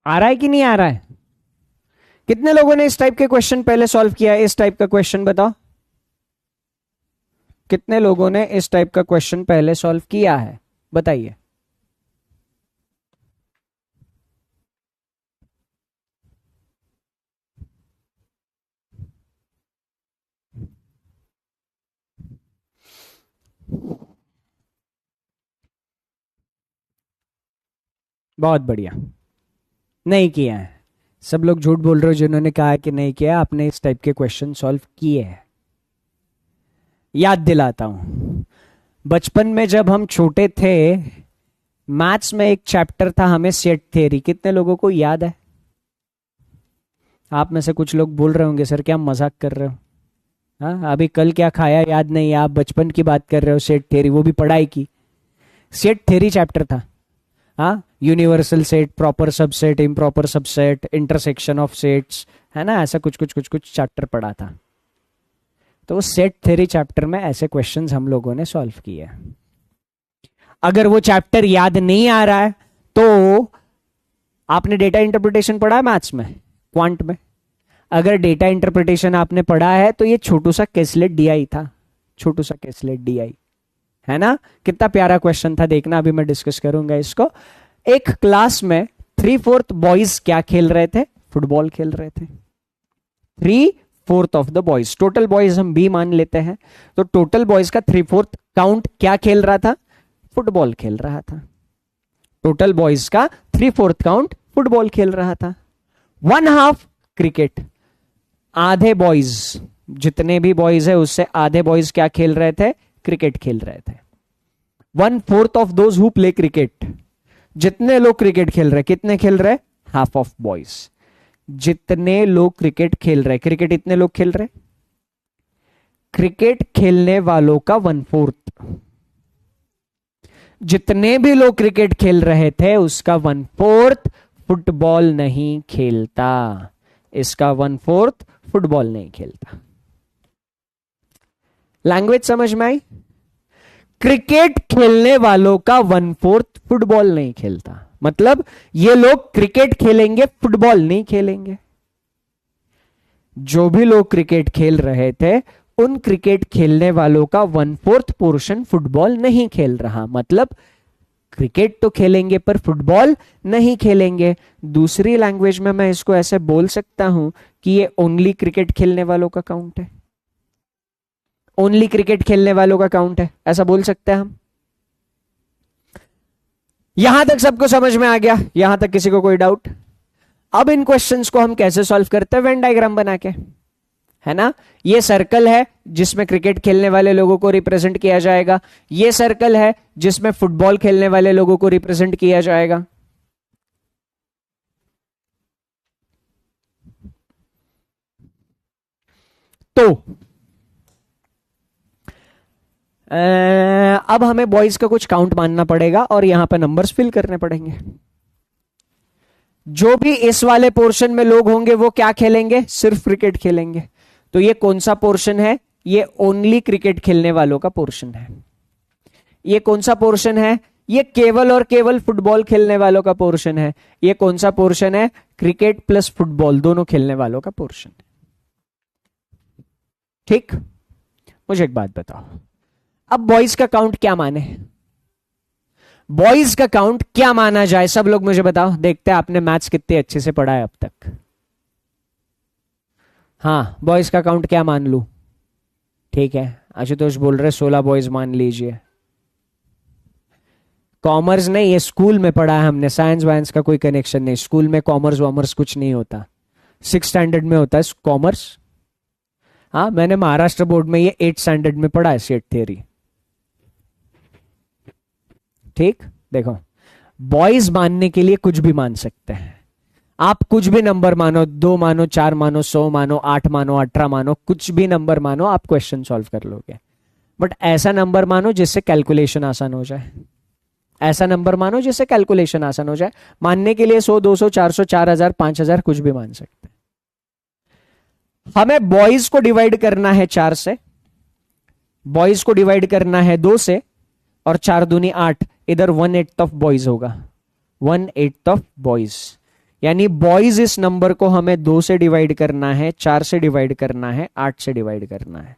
आ रहा है कि नहीं आ रहा है? कितने लोगों ने इस टाइप के क्वेश्चन पहले सॉल्व किया है? इस टाइप का क्वेश्चन बताओ, कितने लोगों ने इस टाइप का क्वेश्चन पहले सॉल्व किया है? बताइए। बहुत बढ़िया। नहीं किया है? सब लोग झूठ बोल रहे हो जिन्होंने कहा कि नहीं किया, आपने इस टाइप के क्वेश्चन सॉल्व किए हैं। याद दिलाता हूं, बचपन में जब हम छोटे थे, मैथ्स में एक चैप्टर था हमें सेट थ्योरी। कितने लोगों को याद है? आप में से कुछ लोग बोल रहे होंगे सर क्या मजाक कर रहे हो, हाँ अभी कल क्या खाया याद नहीं, आप बचपन की बात कर रहे हो, सेट थ्योरी वो भी पढ़ाई की। सेट थ्योरी चैप्टर था, हाँ, universal set, proper subset, improper subset, intersection of sets, है ना, ऐसा कुछ कुछ कुछ कुछ चैप्टर पढ़ा था। तो सेट थ्योरी चैप्टर में ऐसे क्वेश्चंस हम लोगों ने सॉल्व किए। अगर वो चैप्टर याद नहीं आ रहा है तो आपने डेटा इंटरप्रिटेशन पढ़ा है मैथ्स में, क्वांट में? अगर डेटा इंटरप्रिटेशन आपने पढ़ा है तो ये छोटू सा कैसलेट डीआई था, छोटू सा कैसलेट डीआई, है ना? कितना प्यारा क्वेश्चन था, देखना अभी मैं डिस्कस करूंगा इसको। एक क्लास में 3/4 बॉयज क्या खेल रहे थे? फुटबॉल खेल रहे थे। 3/4 of the boys, total boys हम 20 मान लेते हैं, तो टोटल बॉयज का 3/4 काउंट क्या खेल रहा था? फुटबॉल खेल रहा था। टोटल बॉयज का 3/4 काउंट फुटबॉल खेल रहा था। 1/2 क्रिकेट। आधे बॉयज, जितने भी बॉयज है उससे आधे बॉयज क्या खेल रहे थे? क्रिकेट खेल रहे थे। 1/4 of those who play cricket, जितने लोग क्रिकेट खेल रहे, कितने खेल रहे? Half of boys. जितने लोग क्रिकेट खेल रहे, क्रिकेट इतने लोग खेल रहे, क्रिकेट खेलने वालों का 1/4, जितने भी लोग क्रिकेट खेल रहे थे उसका 1/4 फुटबॉल नहीं खेलता, इसका 1/4 फुटबॉल नहीं खेलता। लैंग्वेज समझ में आई? क्रिकेट खेलने वालों का 1/4 फुटबॉल नहीं खेलता, मतलब ये लोग क्रिकेट खेलेंगे, फुटबॉल नहीं खेलेंगे। जो भी लोग क्रिकेट खेल रहे थे उन क्रिकेट खेलने वालों का 1/4 पोर्शन फुटबॉल नहीं खेल रहा। मतलब क्रिकेट तो खेलेंगे पर फुटबॉल नहीं खेलेंगे। दूसरी लैंग्वेज में मैं इसको ऐसे बोल सकता हूं कि ये ओनली क्रिकेट खेलने वालों का काउंट है। ओनली क्रिकेट खेलने वालों का काउंट है, ऐसा बोल सकते हैं हम। यहां तक सबको समझ में आ गया? यहां तक किसी को कोई डाउट? अब इन क्वेश्चंस को हम कैसे सॉल्व करते हैं? वेन डायग्राम बना के, है ना। ये सर्कल है जिसमें क्रिकेट खेलने वाले लोगों को रिप्रेजेंट किया जाएगा, ये सर्कल है जिसमें फुटबॉल खेलने वाले लोगों को रिप्रेजेंट किया जाएगा। तो अब हमें बॉयज का कुछ काउंट मानना पड़ेगा और यहां पे नंबर्स फिल करने पड़ेंगे। जो भी इस वाले पोर्शन में लोग होंगे वो क्या खेलेंगे? सिर्फ क्रिकेट खेलेंगे। तो ये कौन सा पोर्शन है? ये ओनली क्रिकेट खेलने वालों का पोर्शन है। ये कौन सा पोर्शन है? ये केवल और केवल फुटबॉल खेलने वालों का पोर्शन है। ये कौन सा पोर्शन है? क्रिकेट प्लस फुटबॉल दोनों खेलने वालों का पोर्शन है। ठीक, मुझे एक बात बताओ, अब बॉयज का काउंट क्या माने? बॉयज का काउंट क्या माना जाए? सब लोग मुझे बताओ, देखते हैं आपने मैथ्स कितने अच्छे से पढ़ा है अब तक। हाँ, बॉयज का काउंट क्या मान लू? ठीक है, आशुतोष बोल रहे 16 बॉयज मान लीजिए। कॉमर्स नहीं, ये स्कूल में पढ़ा है हमने, साइंस वाइंस का कोई कनेक्शन नहीं। स्कूल में कॉमर्स वॉमर्स कुछ नहीं होता, 6 स्टैंडर्ड में होता है कॉमर्स। हाँ, मैंने महाराष्ट्र बोर्ड में ये 8 स्टैंडर्ड में पढ़ा है सेट थ्योरी। ठीक, देखो, बॉयज मानने के लिए कुछ भी मान सकते हैं आप। कुछ भी नंबर मानो, 2 मानो, 4 मानो, 100 मानो, 8 मानो, 18 मानो, कुछ भी नंबर मानो, आप क्वेश्चन सॉल्व कर लोगे। बट ऐसा नंबर मानो जिससे कैलकुलेशन आसान हो जाए। ऐसा नंबर मानो जिससे कैलकुलेशन आसान हो जाए। मानने के लिए 100, 200, 400, 4000, 5000 कुछ भी मान सकते हैं। हमें बॉयज को डिवाइड करना है 4 से, बॉयज को डिवाइड करना है 2 से, और 4 दूनी 8, इधर 1/8 ऑफ बॉयज होगा। 1/8 ऑफ बॉयज, यानी बॉयज इस नंबर को हमें 2 से डिवाइड करना है, 4 से डिवाइड करना है, 8 से डिवाइड करना है।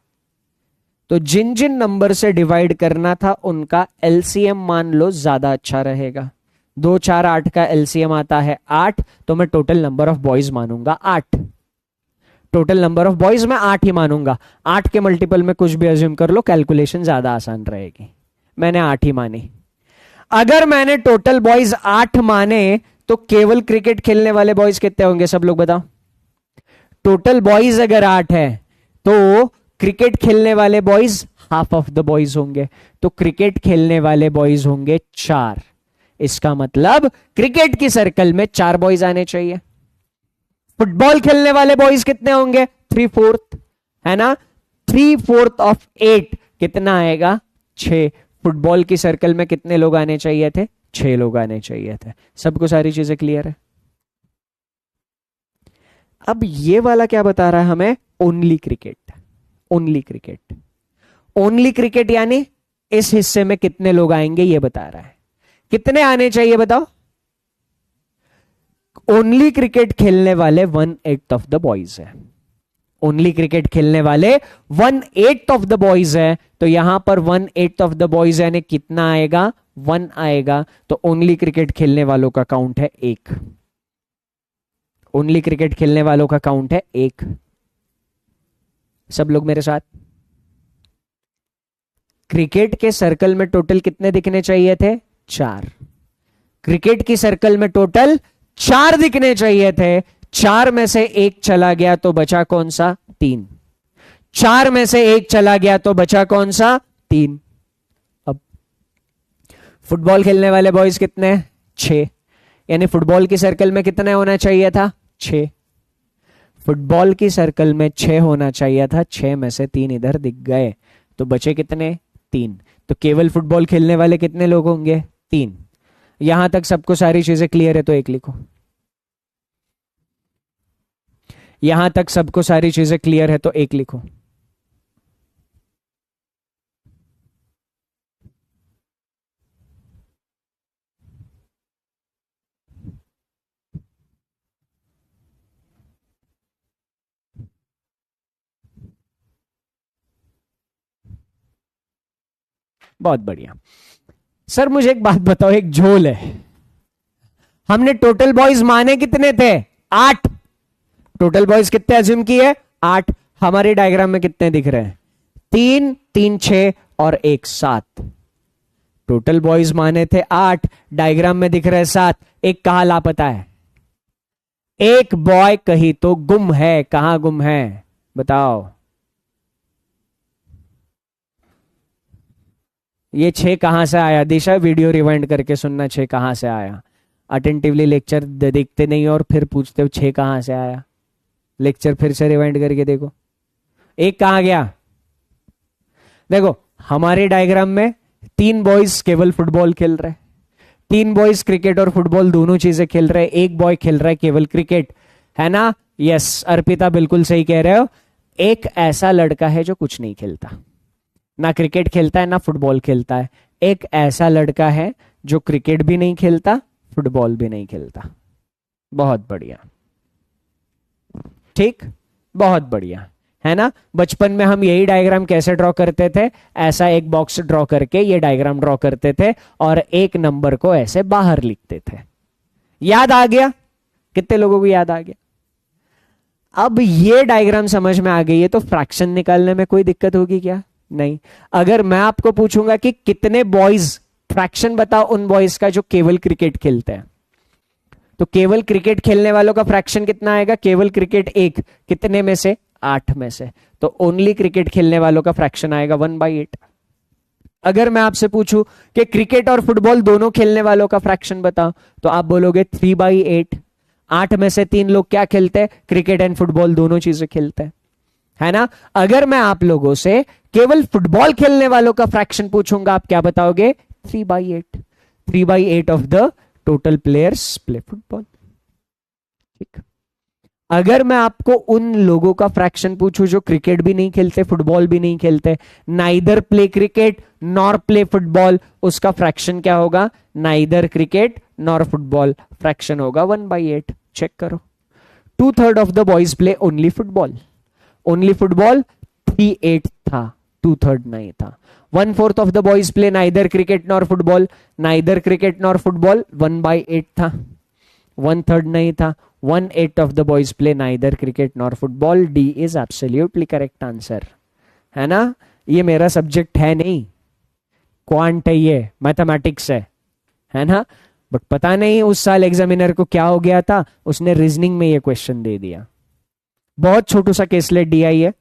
तो जिन जिन नंबर से डिवाइड करना था उनका एलसीएम मान लो, ज्यादा अच्छा रहेगा। 2, 4, 8 का एलसीएम आता है 8, तो मैं टोटल नंबर ऑफ बॉयज मानूंगा 8। टोटल नंबर ऑफ बॉयज मैं 8 ही मानूंगा। 8 के मल्टीपल में कुछ भी अज्यूम कर लो, कैलकुलेशन ज्यादा आसान रहेगी। मैंने 8 ही मानी। अगर मैंने टोटल बॉयज 8 माने तो केवल क्रिकेट खेलने वाले बॉयज कितने होंगे? सब लोग बताओ। टोटल बॉयज अगर 8 है तो क्रिकेट खेलने वाले boys half of the boys होंगे, तो क्रिकेट खेलने वाले बॉयज होंगे 4। इसका मतलब क्रिकेट की सर्कल में 4 बॉयज आने चाहिए। फुटबॉल खेलने वाले बॉयज कितने होंगे? 3/4, है ना। 3/4 ऑफ 8 कितना आएगा? 6। फुटबॉल की सर्कल में कितने लोग आने चाहिए थे? 6 लोग आने चाहिए थे। सबको सारी चीजें क्लियर है? अब ये वाला क्या बता रहा है हमें? Only cricket. Only cricket, only cricket यानी इस हिस्से में कितने लोग आएंगे ये बता रहा है। कितने आने चाहिए बताओ? ओनली क्रिकेट खेलने वाले 1/8 ऑफ द बॉयज है। ओनली क्रिकेट खेलने वाले 1/8 ऑफ द बॉयज है, तो यहां पर 1/8 ऑफ द बॉयज यानी कितना आएगा? 1 आएगा। तो ओनली क्रिकेट खेलने वालों का काउंट है 1। ओनली क्रिकेट खेलने वालों का काउंट है 1। सब लोग मेरे साथ? क्रिकेट के सर्कल में टोटल कितने दिखने चाहिए थे? 4। क्रिकेट की सर्कल में टोटल 4 दिखने चाहिए थे। 4 में से 1 चला गया तो बचा कौन सा? 3। 4 में से 1 चला गया तो बचा कौन सा? 3। अब फुटबॉल खेलने वाले बॉयज कितने? 6। यानी फुटबॉल की सर्कल में कितने होना चाहिए था? 6। फुटबॉल की सर्कल में 6 होना चाहिए था, 6 में से 3 इधर दिख गए, तो बचे कितने? 3। तो केवल फुटबॉल खेलने वाले कितने लोग होंगे? 3। यहां तक सबको सारी चीजें क्लियर है तो 1 लिखो। यहां तक सबको सारी चीजें क्लियर है तो 1 लिखो। बहुत बढ़िया। सर मुझे एक बात बताओ, एक झोल है, हमने टोटल बॉयज माने कितने थे? 8। टोटल बॉयज कितने अज्यूम किए? 8। हमारे डायग्राम में कितने दिख रहे हैं? 3, 3, 6 और 1, 7। टोटल बॉयज माने थे 8, डायग्राम में दिख रहे हैं 7। एक कहां लापता है? एक बॉय कहीं तो गुम है। कहां गुम है बताओ? ये 6 कहां से आया? दिशा वीडियो रिवाइंड करके सुनना, 6 कहां से आया? अटेंटिवली लेक्चर देखते नहीं हो और फिर पूछते हो 6 कहां से आया। लेक्चर फिर से रिवाइंड करके देखो। एक कहां गया? देखो हमारे डायग्राम में 3 बॉयज केवल फुटबॉल खेल रहे हैं, 3 बॉयज क्रिकेट और फुटबॉल दोनों चीजें खेल रहे हैं, एक बॉय खेल रहा है केवल क्रिकेट, है ना? यस अर्पिता बिल्कुल सही कह रहे हो। एक ऐसा लड़का है जो कुछ नहीं खेलता, ना क्रिकेट खेलता है ना फुटबॉल खेलता है। एक ऐसा लड़का है जो क्रिकेट भी नहीं खेलता फुटबॉल भी नहीं खेलता। बहुत बढ़िया, ठीक, बहुत बढ़िया, है ना? बचपन में हम यही डायग्राम कैसे ड्रॉ करते थे? ऐसा एक बॉक्स ड्रॉ करके ये डायग्राम ड्रॉ करते थे और एक नंबर को ऐसे बाहर लिखते थे। याद आ गया? कितने लोगों को याद आ गया? अब ये डायग्राम समझ में आ गई है तो फ्रैक्शन निकालने में कोई दिक्कत होगी क्या? नहीं। अगर मैं आपको पूछूंगा कि कितने बॉयज, फ्रैक्शन बताओ उन बॉयज का जो केवल क्रिकेट खेलते हैं, तो केवल क्रिकेट खेलने वालों का फ्रैक्शन कितना आएगा? केवल क्रिकेट 1, कितने में से? 8 में से। तो ओनली क्रिकेट खेलने वालों का फ्रैक्शन आएगा 1/8। अगर मैं आपसे पूछूं कि क्रिकेट और फुटबॉल दोनों खेलने वालों का फ्रैक्शन बताओ, तो आप बोलोगे 3/8। 8 में से 3 लोग क्या खेलते हैं? क्रिकेट एंड फुटबॉल दोनों चीजें खेलते हैं, है ना? अगर मैं आप लोगों से केवल फुटबॉल खेलने वालों का फ्रैक्शन पूछूंगा, आप क्या बताओगे? 3/8। 3/8 of the total players play football. ठीक। अगर मैं आपको उन लोगों का फ्रैक्शन पूछूं जो क्रिकेट भी नहीं खेलते फुटबॉल भी नहीं खेलते, neither play cricket nor play football, उसका फ्रैक्शन क्या होगा? Neither cricket nor football, fraction होगा 1/8। चेक करो। 2/3 of the boys play only football. Only football 3/8 था, 2/3 नहीं था। 1/4 of the boys play neither cricket nor football. Neither cricket nor football 1/8 था, 1/3 नहीं था। 1/8 of the boys play neither cricket nor football. D is absolutely correct answer, है ना? ये मेरा सब्जेक्ट है नहीं, क्वांट है, ये मैथमेटिक्स है ना? बट पता नहीं उस साल एग्जामिनर को क्या हो गया था, उसने रीजनिंग में ये क्वेश्चन दे दिया। बहुत छोटू सा केसलेट डीआई है।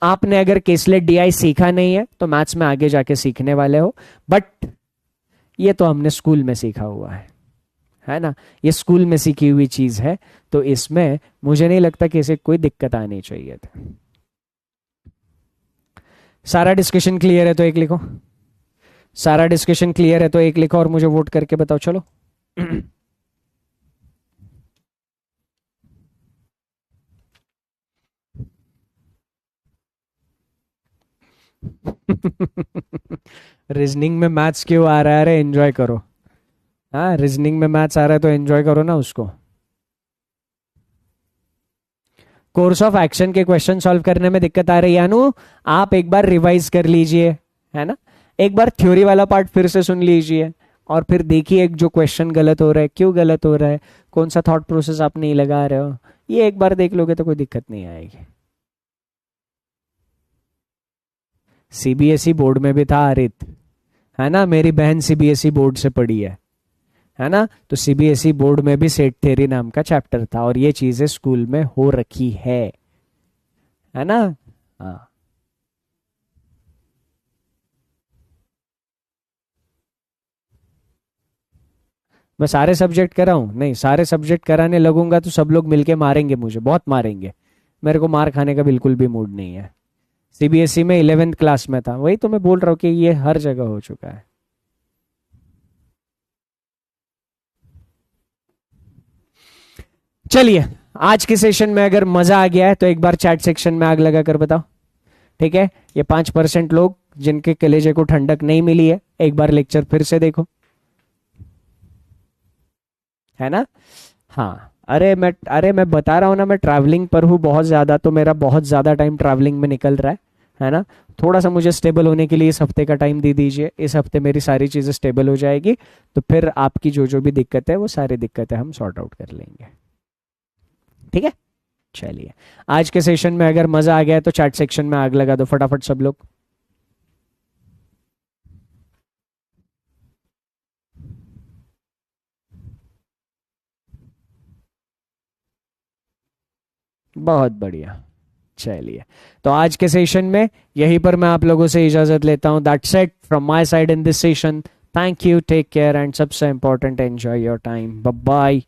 आपने अगर केसलेट डीआई सीखा नहीं है तो मैथ्स में आगे जाके सीखने वाले हो, बट ये तो हमने स्कूल में सीखा हुआ है ना? ये स्कूल में सीखी हुई चीज है, तो इसमें मुझे नहीं लगता कि इसे कोई दिक्कत आनी चाहिए थी। सारा डिस्कशन क्लियर है तो एक लिखो। सारा डिस्कशन क्लियर है तो एक लिखो और मुझे वोट करके बताओ। चलो रीजनिंग में मैथ्स क्यों आ रहा है? अरे एंजॉय करो। हाँ, रीजनिंग में मैथ्स आ रहा है तो एंजॉय करो ना उसको। कोर्स ऑफ एक्शन के क्वेश्चन सॉल्व करने में दिक्कत आ रही है अनु, आप एक बार रिवाइज कर लीजिए, है ना? एक बार थ्योरी वाला पार्ट फिर से सुन लीजिए और फिर देखिए जो क्वेश्चन गलत हो रहा है, क्यों गलत हो रहा है, कौन सा थॉट प्रोसेस आप नहीं लगा रहे हो। ये एक बार देख लोगे तो कोई दिक्कत नहीं आएगी। सीबीएसई बोर्ड में भी था आरित, है ना? मेरी बहन सीबीएसई बोर्ड से पढ़ी है ना? तो सीबीएसई बोर्ड में भी सेट थ्योरी नाम का चैप्टर था और ये चीजें स्कूल में हो रखी है ना? हाँ, मैं सारे सब्जेक्ट कराऊं? नहीं, सारे सब्जेक्ट कराने लगूंगा तो सब लोग मिलके मारेंगे मुझे, बहुत मारेंगे। मेरे को मार खाने का बिल्कुल भी मूड नहीं है। सीबीएसई में 11th क्लास में था, वही तो मैं बोल रहा हूँ कि ये हर जगह हो चुका है। चलिए, आज के सेशन में अगर मजा आ गया है तो एक बार चैट सेक्शन में आग लगा कर बताओ, ठीक है? ये 5% लोग जिनके कलेजे को ठंडक नहीं मिली है, एक बार लेक्चर फिर से देखो, है ना? हाँ, अरे मैं बता रहा हूँ ना, मैं ट्रैवलिंग पर हूँ बहुत ज्यादा, तो मेरा बहुत ज्यादा टाइम ट्रैवलिंग में निकल रहा है ना। थोड़ा सा मुझे स्टेबल होने के लिए इस हफ्ते का टाइम दे दीजिए, इस हफ्ते मेरी सारी चीज़ें स्टेबल हो जाएगी, तो फिर आपकी जो जो भी दिक्कत है वो सारी दिक्कतें हम सॉर्ट आउट कर लेंगे। ठीक है, चलिए। आज के सेशन में अगर मजा आ गया है तो चैट सेक्शन में आग लगा दो फटाफट सब लोग। बहुत बढ़िया, चलिए। तो आज के सेशन में यहीं पर मैं आप लोगों से इजाजत लेता हूं। That's it from my side in this session. Thank you, take care and सबसे important enjoy your time. Bye bye.